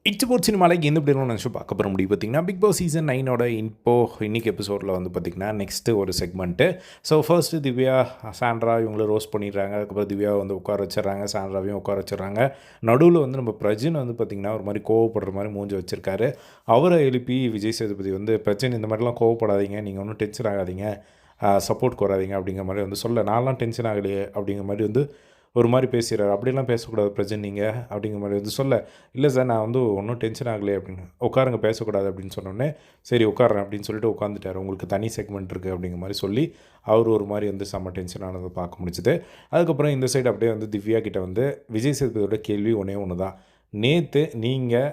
It's சினிமாலைக்கு எந்த இப்படி நினச்சி பார்க்க போகிற முடியும் பார்த்தீங்கன்னா பிக் பாஸ் சீசன் 9 இன்னைக்கு எபிசோடில் வந்து பார்த்திங்கன்னா நெக்ஸ்ட்டு ஒரு segment. So first Divya Sandra இவங்கள ரோஸ்ட் பண்ணிடுறாங்க. அதுக்கப்புறம் திவ்யா வந்து உட்கார வச்சிடறாங்க, சாண்ட்ராவையும் உட்கார வச்சிடறாங்க. நடுவில் வந்து நம்ம பிரஜின் வந்து பார்த்திங்கன்னா ஒரு மாதிரி கோவப்படுற மாதிரி மூஞ்சி வச்சுருக்காரு. அவரை எழுப்பி விஜய் சேதுபதி வந்து பிரச்சனை இந்த மாதிரிலாம் கோவப்படாதீங்க, நீங்கள் ஒன்றும் டென்ஷன் ஆகாதீங்க, சப்போர்ட் வராதீங்க அப்படிங்கிற மாதிரி வந்து சொல்ல நான்லாம் டென்ஷன் ஆகலையே அப்படிங்கிற மாதிரி வந்து ஒரு மாதிரி பேசுகிறாரு. அப்படிலாம் பேசக்கூடாது பிரஜன் நீங்கள் அப்படிங்கிற மாதிரி வந்து சொல்ல, இல்லை சார் நான் வந்து ஒன்றும் டென்ஷன் ஆகலையே அப்படின்னு, உட்காருங்க பேசக்கூடாது அப்படின்னு சொன்னோடனே சரி உட்காரேன் அப்படின்னு சொல்லிட்டு உட்காந்துட்டார். உங்களுக்கு தனி செக்மெண்ட் இருக்குது அப்படிங்கிற மாதிரி சொல்லி அவர் ஒரு மாதிரி வந்து செம்ம டென்ஷன் ஆனதை பார்க்க முடிச்சுது. அதுக்கப்புறம் இந்த சைடு அப்படியே வந்து திவ்யா கிட்ட வந்து விஜய் சேதுபதியோட கேள்வி ஒன்று தான், நேற்று நீங்கள்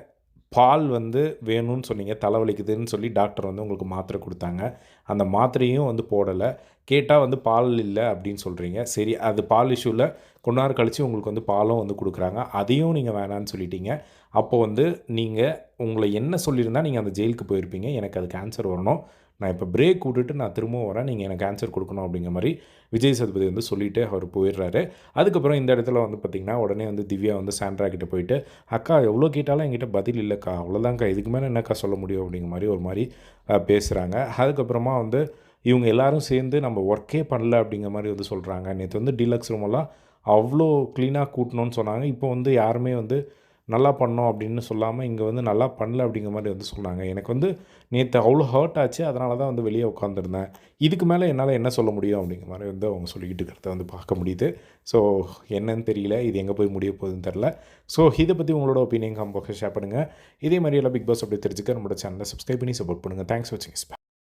பால் வந்து வேணும்னு சொன்னீங்க, தலைவலிக்குதுன்னு சொல்லி டாக்டர் வந்து உங்களுக்கு மாத்திரை கொடுத்தாங்க, அந்த மாத்திரையும் வந்து போடலை, கேட்டால் வந்து பால் இல்லை அப்படின்னு சொல்கிறீங்க. சரி அது பால் இஷ்யூவில் கொஞ்ச நேரம் கழித்து உங்களுக்கு வந்து பாலும் வந்து கொடுக்குறாங்க, அதையும் நீங்கள் வேணான்னு சொல்லிட்டீங்க. அப்போ வந்து நீங்கள் உங்களை என்ன சொல்லியிருந்தால் நீங்கள் அந்த ஜெயிலுக்கு போயிருப்பீங்க, எனக்கு அது கேன்சர் வரணும், நான் இப்போ பிரேக் விட்டுட்டு நான் திரும்பவும் வரேன், நீங்கள் எனக்கு ஆன்சர் கொடுக்கணும் அப்படிங்கிற மாதிரி விஜய் சேதுபதி வந்து சொல்லிவிட்டு அவர் போயிடுறாரு. அதுக்கப்புறம் இந்த இடத்துல வந்து பார்த்திங்கன்னா உடனே வந்து திவ்யா வந்து சாண்ட்ரா கிட்டே போயிட்டு, அக்கா எவ்வளோ கேட்டாலும் என்கிட்ட பதில் இல்லைக்கா, அவ்வளோதான்க்கா, இதுக்கு மேலே என்னக்கா சொல்ல முடியும் அப்படிங்கிற மாதிரி ஒரு மாதிரி பேசுகிறாங்க. அதுக்கப்புறமா வந்து இவங்க எல்லோரும் சேர்ந்து நம்ம ஒர்க்கே பண்ணல அப்படிங்கிற மாதிரி வந்து சொல்கிறாங்க. நேற்று வந்து டீலக்ஸ் ரூமெல்லாம் அவ்வளோ க்ளீனாக கூட்டணும்னு சொன்னாங்க, இப்போ வந்து யாருமே வந்து நல்லா பண்ணோம் அப்படின்னு சொல்லாமல் இங்கே வந்து நல்லா பண்ணல அப்படிங்கிற மாதிரி வந்து சொன்னாங்க. எனக்கு வந்து நேற்று அவ்வளோ ஹர்ட் ஆச்சு, அதனால தான் வந்து வெளியே உட்காந்துருந்தேன், இதுக்கு மேலே என்னால் என்ன சொல்ல முடியும் அப்படிங்கிற மாதிரி வந்து அவங்க சொல்லிக்கிட்டு இருக்கிறத வந்து பார்க்க முடியுது. ஸோ என்னன்னு தெரியல, இது எங்கே போய் முடிய போகுதுன்னு தெரில. ஸோ இதை பற்றி உங்களோட ஒப்பீனியன் காம்போக்ஸை ஷேர் பண்ணுங்கள். இதே மாதிரி எல்லாம் பிக் பாஸ் அப்படி தெரிஞ்சுக்க நம்மளோட சேனலை சப்ஸ்கிரைப் பண்ணி சப்போர்ட் பண்ணுங்கள். தேங்க்ஸ் ஃபார் வாட்சிங்.